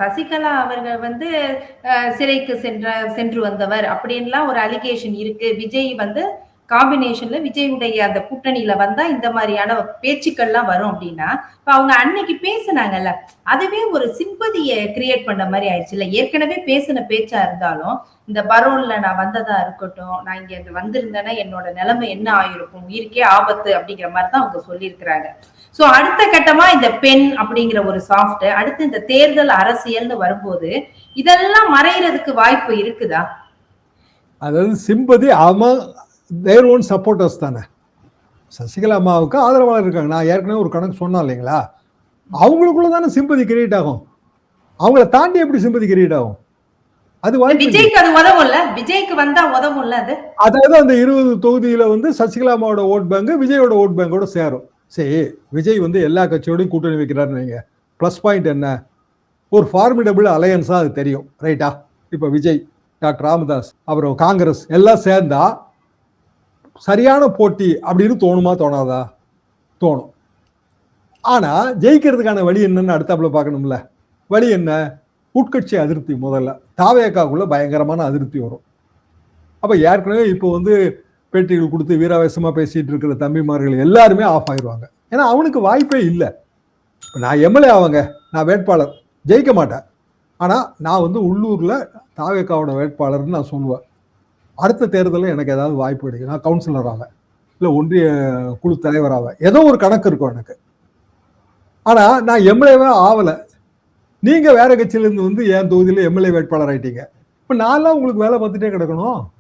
சசிகலா அவர்கள் வந்து சிறைக்கு சென்று வந்தவர் அப்படின்லாம் ஒரு அலிகேஷன் இருக்கு. விஜய் வந்து காம்பினேஷன்ல விஜயுடைய அந்த கூட்டணியில வந்தா இந்த மாதிரியான பேச்சுக்கள்லாம் வரும் அப்படின்னா, இப்ப அவங்க அன்னைக்கு பேசுனாங்கல்ல, அதுவே ஒரு சிம்பதிய கிரியேட் பண்ண மாரி ஆயிடுச்சுல்ல. ஏற்கனவே பேசின பேச்சா இருந்தாலும், இந்த பரோல்ல நான் வந்ததா இருக்கட்டும், நான் இங்க வந்திருந்தேன்னா என்னோட நிலைமை என்ன ஆயிருக்கும், உயிருக்கே ஆபத்து அப்படிங்கிற மாரி தான் அவங்க சொல்லியிருக்கிறாங்க. சோ அடுத்த கட்டமா இந்த பெண் அப்படிங்கிற ஒரு சாஃப்ட், அடுத்து இந்த தேர்தல் அரசியல்னு வரும்போது, இதெல்லாம் மறையறதுக்கு வாய்ப்பு இருக்குதா? அதாவது சிம்பதி தேர் ஓன் சப்போர்ட்டர்ஸ் தானே. சசிகலா அம்மாவுக்கு ஆதரவாளர் இருக்காங்க. நான் ஏற்கனவே ஒரு கணக்கு சொன்னேன் இல்லைங்களா, அவங்களுக்குள்ள தானே சிம்பதி கிரியேட் ஆகும். அவங்கள தாண்டி எப்படி சிம்பதி கிரியேட் ஆகும்? அது விஜய்க்கு அது உதவும்ல, விஜய்க்கு வந்தா உதவும்ல அது. அதாவது அந்த 20 தொகுதியில வந்து சசிகலா அம்மாவோட ஓட் பேங்க் விஜயோட ஓட் பேங்கோட சேரும். சரி, விஜய் வந்து எல்லா கட்சியோடையும் கூட்டணி வைக்கிறாருன்னு வைங்க. பிளஸ் பாயிண்ட் என்ன? ஒரு ஃபார்மிடபிள் அலையன்ஸா அது தெரியும், ரைட்டா? இப்ப விஜய், டாக்டர் ராமதாஸ், அப்புறம் காங்கிரஸ் எல்லாம் சேர்ந்தா சரியான போட்டி அப்படின்னு தோணுமா தோணாதா? தோணும். ஆனா ஜெயிக்கிறதுக்கான வழி என்னன்னு அடுத்தாப்புல பார்க்கணும்ல. வழி என்ன? உட்கட்சி அதிருப்தி. முதல்ல தாவேக்காக்குள்ள பயங்கரமான அதிருப்தி வரும். அப்ப ஏற்கனவே இப்போ வந்து பேட்டிகள் கொடுத்து வீராவேசமா பேசிட்டு இருக்கிற தம்பிமார்கள் எல்லாருமே ஆஃப் ஆயிடுவாங்க. ஏன்னா அவனுக்கு வாய்ப்பே இல்லை. நான் எம்எல்ஏ ஆவாங்க, நான் வேட்பாளர், ஜெயிக்க மாட்டேன். ஆனா நான் வந்து உள்ளூர்ல தாவேக்காவோட வேட்பாளர்னு நான் சொல்லுவேன். அடுத்த தேர்தலில் எனக்கு ஏதாவது வாய்ப்பு கிடைக்கும், நான் கவுன்சிலர் ஆவேன், இல்லை ஒன்றிய குழு தலைவர் ஆவேன், ஏதோ ஒரு கணக்கு இருக்கும் எனக்கு. ஆனா நான் எம்எல்ஏவே ஆகலை. நீங்க வேற கட்சியில இருந்து வந்து என் தொகுதியில எம்எல்ஏ வேட்பாளர் ஆயிட்டீங்க. இப்ப நான்லாம் உங்களுக்கு வேலை பார்த்துட்டே கிடக்கணும்.